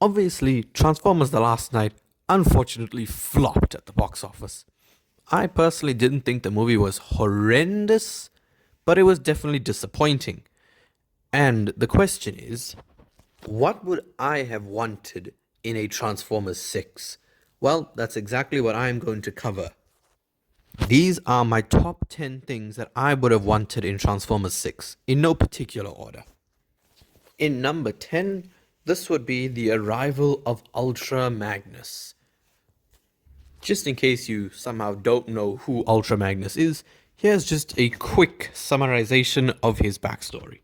Obviously, Transformers The Last Night unfortunately flopped at the box office. I personally didn't think the movie was horrendous, but it was definitely disappointing. And the question is, what would I have wanted in a Transformers 6? Well, that's exactly what I'm going to cover. These are my top 10 things that I would have wanted in Transformers 6, in no particular order. In number 10, this would be the arrival of Ultra Magnus. Just in case you somehow don't know who Ultra Magnus is, here's just a quick summarization of his backstory.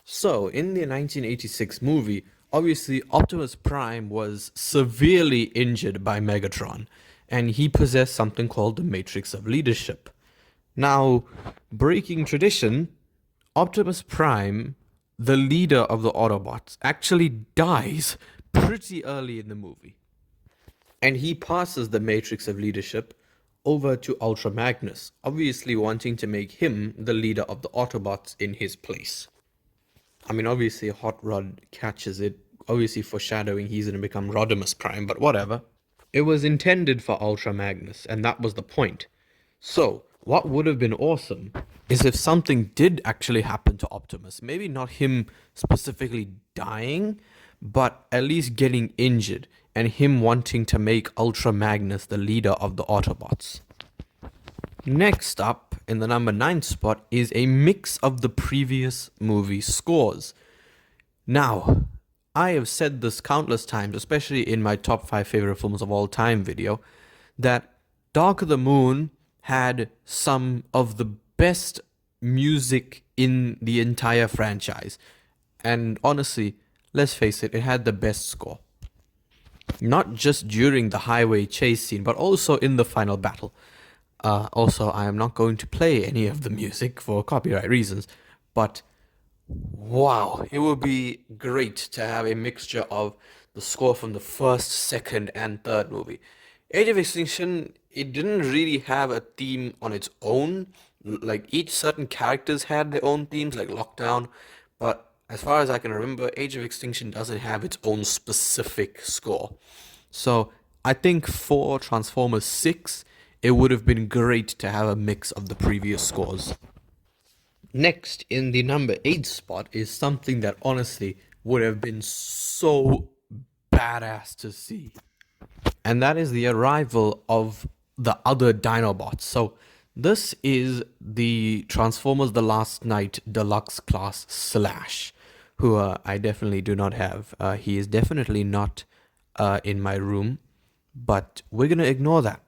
So, in the 1986 movie, obviously Optimus Prime was severely injured by Megatron, and he possessed something called the Matrix of Leadership. Now, breaking tradition, Optimus Prime, the leader of the Autobots, actually dies pretty early in the movie. And he passes the Matrix of Leadership over to Ultra Magnus, obviously wanting to make him the leader of the Autobots in his place. I mean, obviously Hot Rod catches it, obviously foreshadowing he's going to become Rodimus Prime, but whatever. It was intended for Ultra Magnus, and that was the point. So, what would have been awesome is if something did actually happen to Optimus. Maybe not him specifically dying, but at least getting injured, and him wanting to make Ultra Magnus the leader of the Autobots. Next up, in the number 9 spot, is a mix of the previous movie scores. Now, I have said this countless times, especially in my top 5 favorite films of all time video, that Dark of the Moon had some of the best music in the entire franchise. And honestly, let's face it, it had the best score. Not just during the highway chase scene, but also in the final battle. Also, I am not going to play any of the music for copyright reasons, but wow, it would be great to have a mixture of the score from the first, second, and third movie. Age of Extinction, it didn't really have a theme on its own. Like, each certain characters had their own themes, like Lockdown, but as far as I can remember, Age of Extinction doesn't have its own specific score. So, I think for Transformers 6, it would have been great to have a mix of the previous scores. Next, in the number 8 spot, is something that honestly would have been so badass to see. And that is the arrival of the other Dinobots. So, this is the Transformers The Last Night Deluxe Class Slash, who I definitely do not have. He is definitely not in my room, but we're going to ignore that.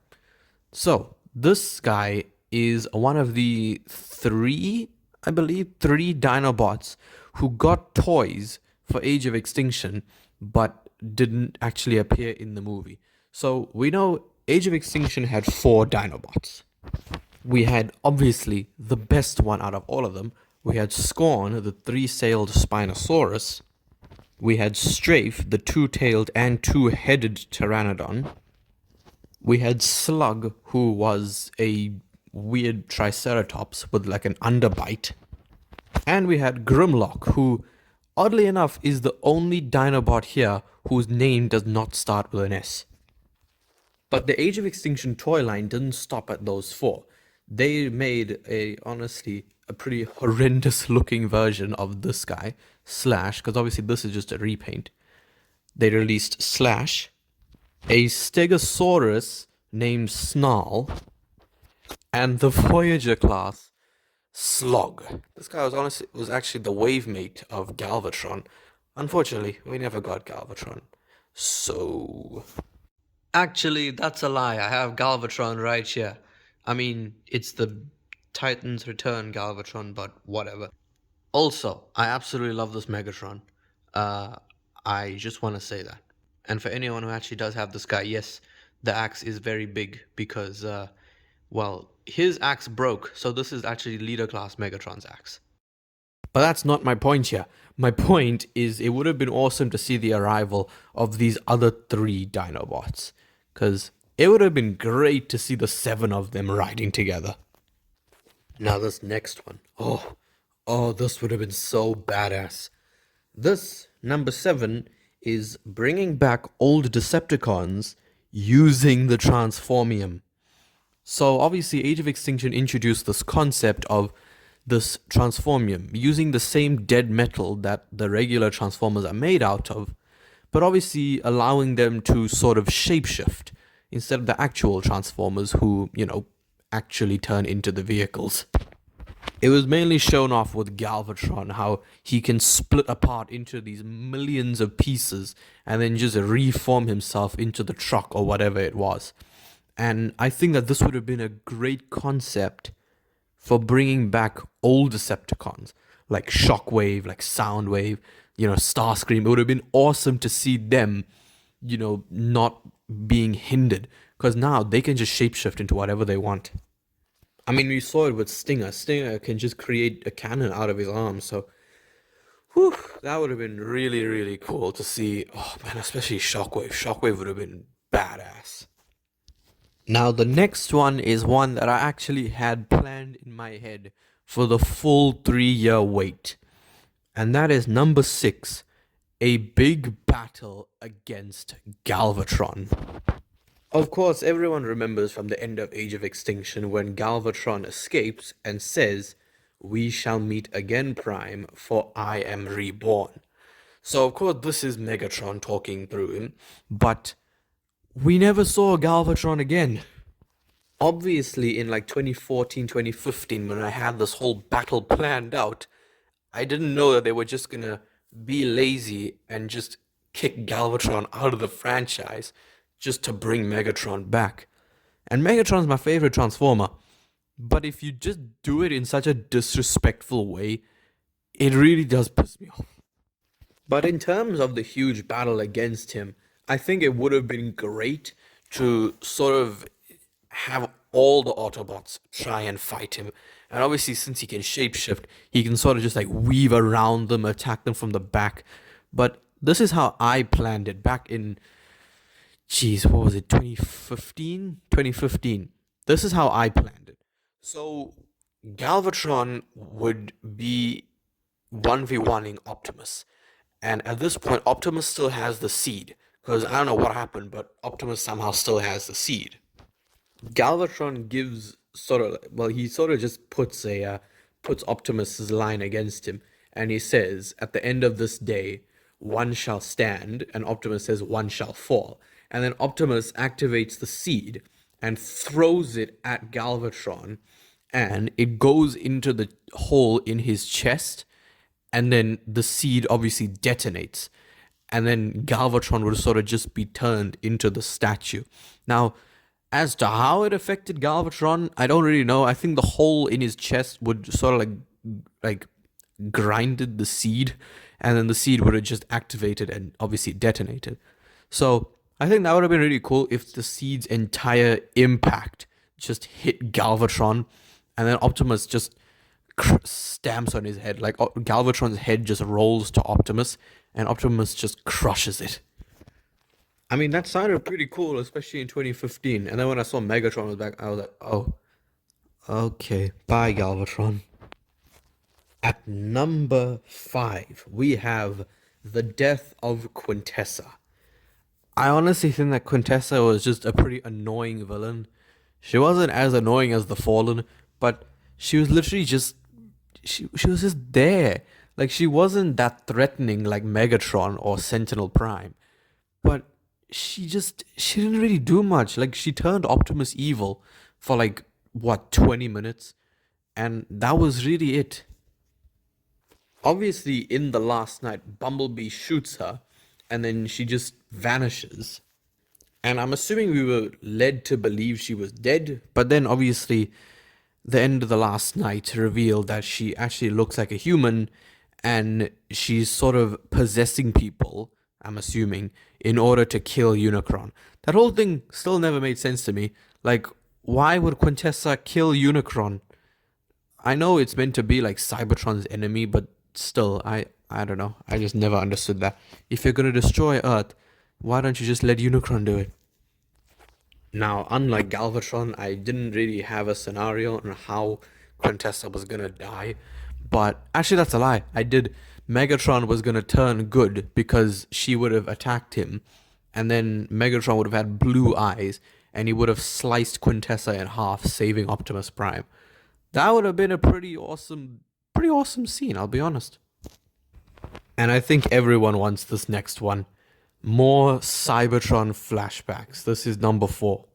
So, this guy is one of the three Dinobots who got toys for Age of Extinction, but didn't actually appear in the movie. So, we know Age of Extinction had 4 Dinobots. We had, obviously, the best one out of all of them. We had Scorn, the 3-sailed Spinosaurus. We had Strafe, the 2-tailed and 2-headed Pteranodon. We had Slug, who was a weird Triceratops with like an underbite. And we had Grimlock, who, oddly enough, is the only Dinobot here whose name does not start with an S. But the Age of Extinction toy line didn't stop at those 4. They made honestly, a pretty horrendous looking version of this guy, Slash, because obviously this is just a repaint. They released Slash, a Stegosaurus named Snarl, and the Voyager class Slog. This guy was actually the wave mate of Galvatron. Unfortunately, we never got Galvatron. So, actually, that's a lie. I have Galvatron right here. I mean, it's the Titans Return Galvatron, but whatever. Also, I absolutely love this Megatron. I just want to say that. And for anyone who actually does have this guy, yes, the axe is very big because, his axe broke, so this is actually Leader Class Megatron's axe. But that's not my point here. My point is it would have been awesome to see the arrival of these other 3 Dinobots, because it would have been great to see the 7 of them riding together. Now this next one. Oh, this would have been so badass. This, number 7, is bringing back old Decepticons using the Transformium. So obviously, Age of Extinction introduced this concept of this Transformium using the same dead metal that the regular Transformers are made out of, but obviously allowing them to sort of shapeshift instead of the actual Transformers who, actually turn into the vehicles. It was mainly shown off with Galvatron, how he can split apart into these millions of pieces and then just reform himself into the truck or whatever it was. And I think that this would have been a great concept for bringing back old Decepticons, like Shockwave, like Soundwave, Starscream. It would have been awesome to see them, not being hindered, because now they can just shapeshift into whatever they want. I mean, we saw it with Stinger. Stinger can just create a cannon out of his arm, so whew, that would have been really, really cool to see. Oh man, especially Shockwave. Shockwave would have been badass. Now, the next one is one that I actually had planned in my head for the full 3-year wait. And that is number 6, a big battle against Galvatron. Of course, everyone remembers from the end of Age of Extinction when Galvatron escapes and says, "We shall meet again, Prime, for I am reborn." So, of course, this is Megatron talking through him, but we never saw Galvatron again. Obviously, in like 2014, 2015, when I had this whole battle planned out, I didn't know that they were just gonna be lazy and just kick Galvatron out of the franchise just to bring Megatron back. And Megatron's my favorite Transformer, but if you just do it in such a disrespectful way, it really does piss me off. But in terms of the huge battle against him, I think it would have been great to sort of have all the Autobots try and fight him. And obviously, since he can shapeshift, he can sort of just like weave around them, attack them from the back. But this is how I planned it back in, what was it, 2015? 2015. This is how I planned it. So, Galvatron would be 1v1ing Optimus. And at this point, Optimus still has the seed. Because I don't know what happened, but Optimus somehow still has the seed. Galvatron gives he sort of just puts Optimus's line against him, and he says, "At the end of this day, one shall stand," and Optimus says, "One shall fall." And then Optimus activates the seed and throws it at Galvatron, and it goes into the hole in his chest, and then the seed obviously detonates, and then Galvatron would sort of just be turned into the statue. Now, as to how it affected Galvatron, I don't really know. I think the hole in his chest would sort of like grinded the seed, and then the seed would have just activated and obviously detonated. So I think that would have been really cool if the seed's entire impact just hit Galvatron, and then Optimus just stamps on his head. Like Galvatron's head just rolls to Optimus, and Optimus just crushes it. I mean, that sounded pretty cool, especially in 2015. And then when I saw Megatron was back, I was like, oh, okay, bye, Galvatron. At number 5, we have the death of Quintessa. I honestly think that Quintessa was just a pretty annoying villain. She wasn't as annoying as the Fallen, but she was literally just, she was just there. Like, she wasn't that threatening like Megatron or Sentinel Prime. But she didn't really do much. Like, she turned Optimus evil for 20 minutes, and that was really it. Obviously, in the last night, Bumblebee shoots her, and then she just vanishes. And I'm assuming we were led to believe she was dead, but then obviously the end of the last night revealed that she actually looks like a human, and she's sort of possessing people, I'm assuming, in order to kill Unicron. That whole thing still never made sense to me. Like, why would Quintessa kill Unicron? I know it's meant to be like Cybertron's enemy, but still, I don't know. I just never understood that. If you're gonna destroy Earth, why don't you just let Unicron do it? Now, unlike Galvatron, I didn't really have a scenario on how Quintessa was gonna die, But actually, that's a lie. I did. Megatron was gonna turn good because she would have attacked him, and then Megatron would have had blue eyes, and he would have sliced Quintessa in half, saving Optimus Prime. That would have been a pretty awesome scene. I'll be honest. And I think everyone wants this next one. More Cybertron flashbacks. This is number 4.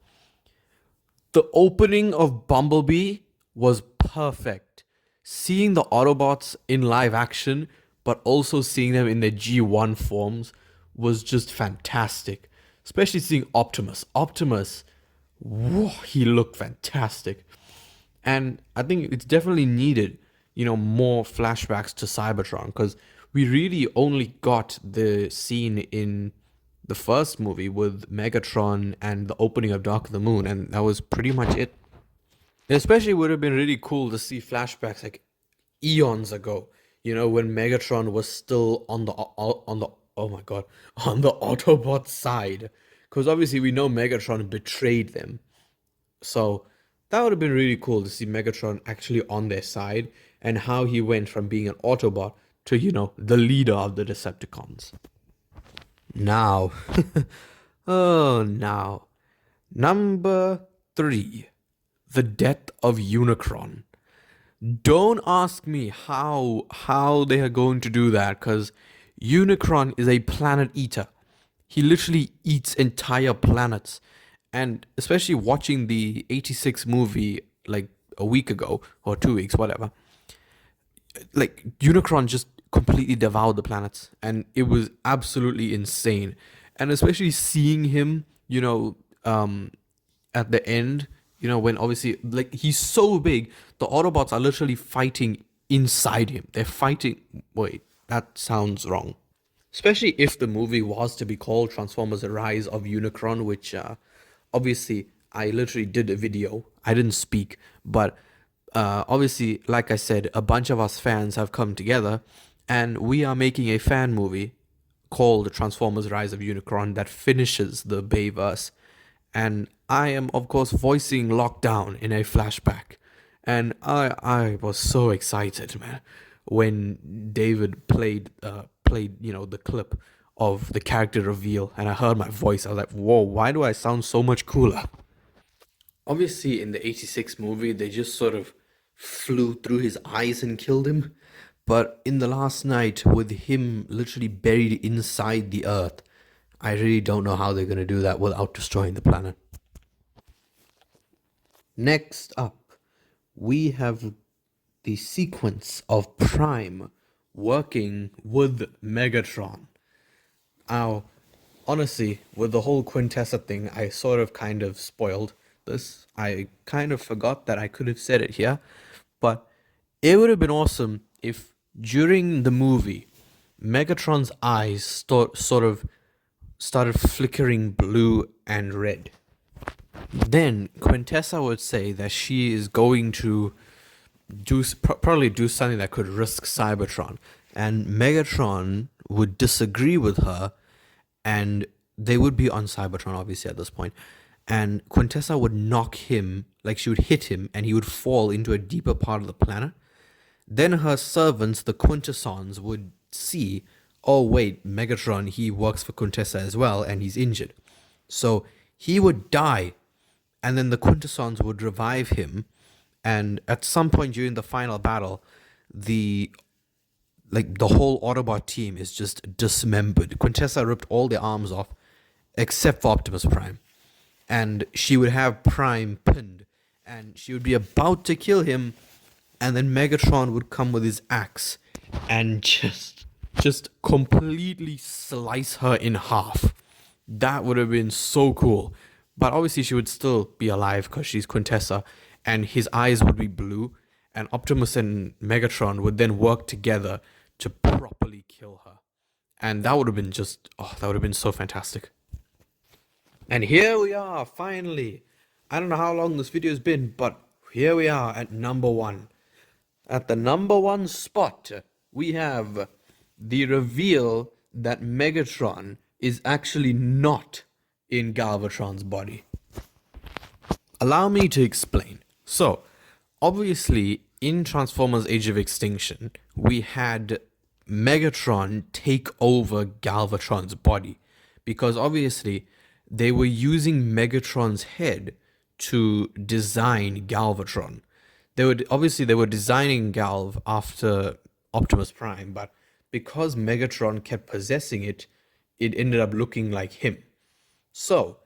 The opening of Bumblebee was perfect. Seeing the Autobots in live action, but also seeing them in their G1 forms was just fantastic. Especially seeing Optimus. Optimus, whoa, he looked fantastic. And I think it's definitely needed, more flashbacks to Cybertron, because we really only got the scene in the first movie with Megatron and the opening of Dark of the Moon, and that was pretty much it. It especially would have been really cool to see flashbacks like eons ago, when Megatron was still on the oh my god, on the Autobot side, because obviously we know Megatron betrayed them. So that would have been really cool to see Megatron actually on their side and how he went from being an Autobot to, the leader of the Decepticons. Now, now, number 3, the death of Unicron. Don't ask me how they are going to do that, because Unicron is a planet eater. He literally eats entire planets. And especially watching the 86 movie like a week ago or 2 weeks, whatever, like Unicron just completely devoured the planets, and it was absolutely insane. And especially seeing him, at the end, when obviously like he's so big, the Autobots are literally fighting inside him. They're fighting. Wait, that sounds wrong. Especially if the movie was to be called Transformers: The Rise of Unicron, which obviously I literally did a video. I didn't speak, but obviously, like I said, a bunch of us fans have come together, and we are making a fan movie called Transformers: Rise of Unicron that finishes the Bayverse. And I am, of course, voicing Lockdown in a flashback. And I was so excited, man, when David played the clip of the character reveal, and I heard my voice. I was like, whoa, why do I sound so much cooler? Obviously, in the 86 movie, they just sort of flew through his eyes and killed him. But in the last night, with him literally buried inside the earth, I really don't know how they're going to do that without destroying the planet. Next up, we have the sequence of Prime working with Megatron. Now, honestly, with the whole Quintessa thing, I sort of kind of spoiled this. I kind of forgot that I could have said it here, but it would have been awesome if during the movie, Megatron's eyes sort of started flickering blue and red. Then Quintessa would say that she is going to probably do something that could risk Cybertron, and Megatron would disagree with her, and they would be on Cybertron obviously at this point, and Quintessa would knock him, like she would hit him, and he would fall into a deeper part of the planet. Then her servants, the Quintessons, would see, oh wait, Megatron, he works for Quintessa as well, and he's injured. So he would die, and then the Quintessons would revive him, and at some point during the final battle, the whole Autobot team is just dismembered. Quintessa ripped all their arms off, except for Optimus Prime. And she would have Prime pinned, and she would be about to kill him, and then Megatron would come with his axe and just completely slice her in half. That would have been so cool. But obviously she would still be alive because she's Quintessa, and his eyes would be blue, and Optimus and Megatron would then work together to properly kill her. And that would have been that would have been so fantastic. And here we are, finally. I don't know how long this video has been, but here we are at number 1. At the number 1 spot, we have the reveal that Megatron is actually not in Galvatron's body. Allow me to explain. So, obviously, in Transformers Age of Extinction, we had Megatron take over Galvatron's body because obviously they were using Megatron's head to design Galvatron. They were designing Galv after Optimus Prime, but because Megatron kept possessing it, it ended up looking like him. So,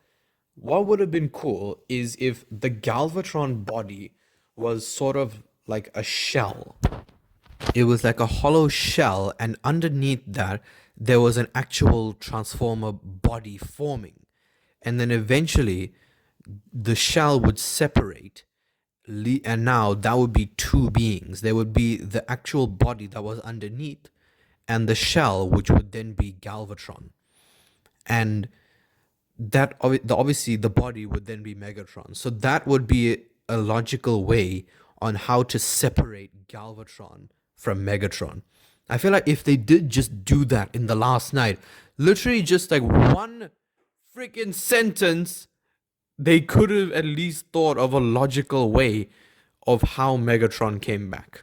what would have been cool is if the Galvatron body was sort of like a shell. It was like a hollow shell, and underneath that, there was an actual Transformer body forming. And then eventually, the shell would separate, and now that would be two beings. There would be the actual body that was underneath, and the shell, which would then be Galvatron. And obviously the body would then be Megatron. So that would be a logical way on how to separate Galvatron from Megatron. I feel like if they did just do that in The Last Night, literally just like one freaking sentence, they could have at least thought of a logical way of how Megatron came back.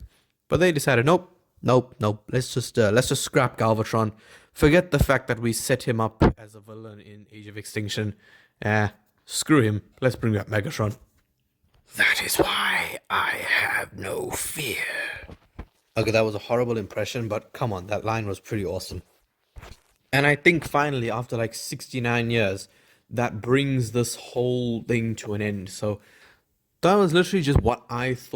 But they decided, nope. Let's just scrap Galvatron. Forget the fact that we set him up as a villain in Age of Extinction. Screw him. Let's bring back Megatron. That is why I have no fear. Okay, that was a horrible impression, but come on, that line was pretty awesome. And I think finally, after like 69 years, that brings this whole thing to an end. So that was literally just what I thought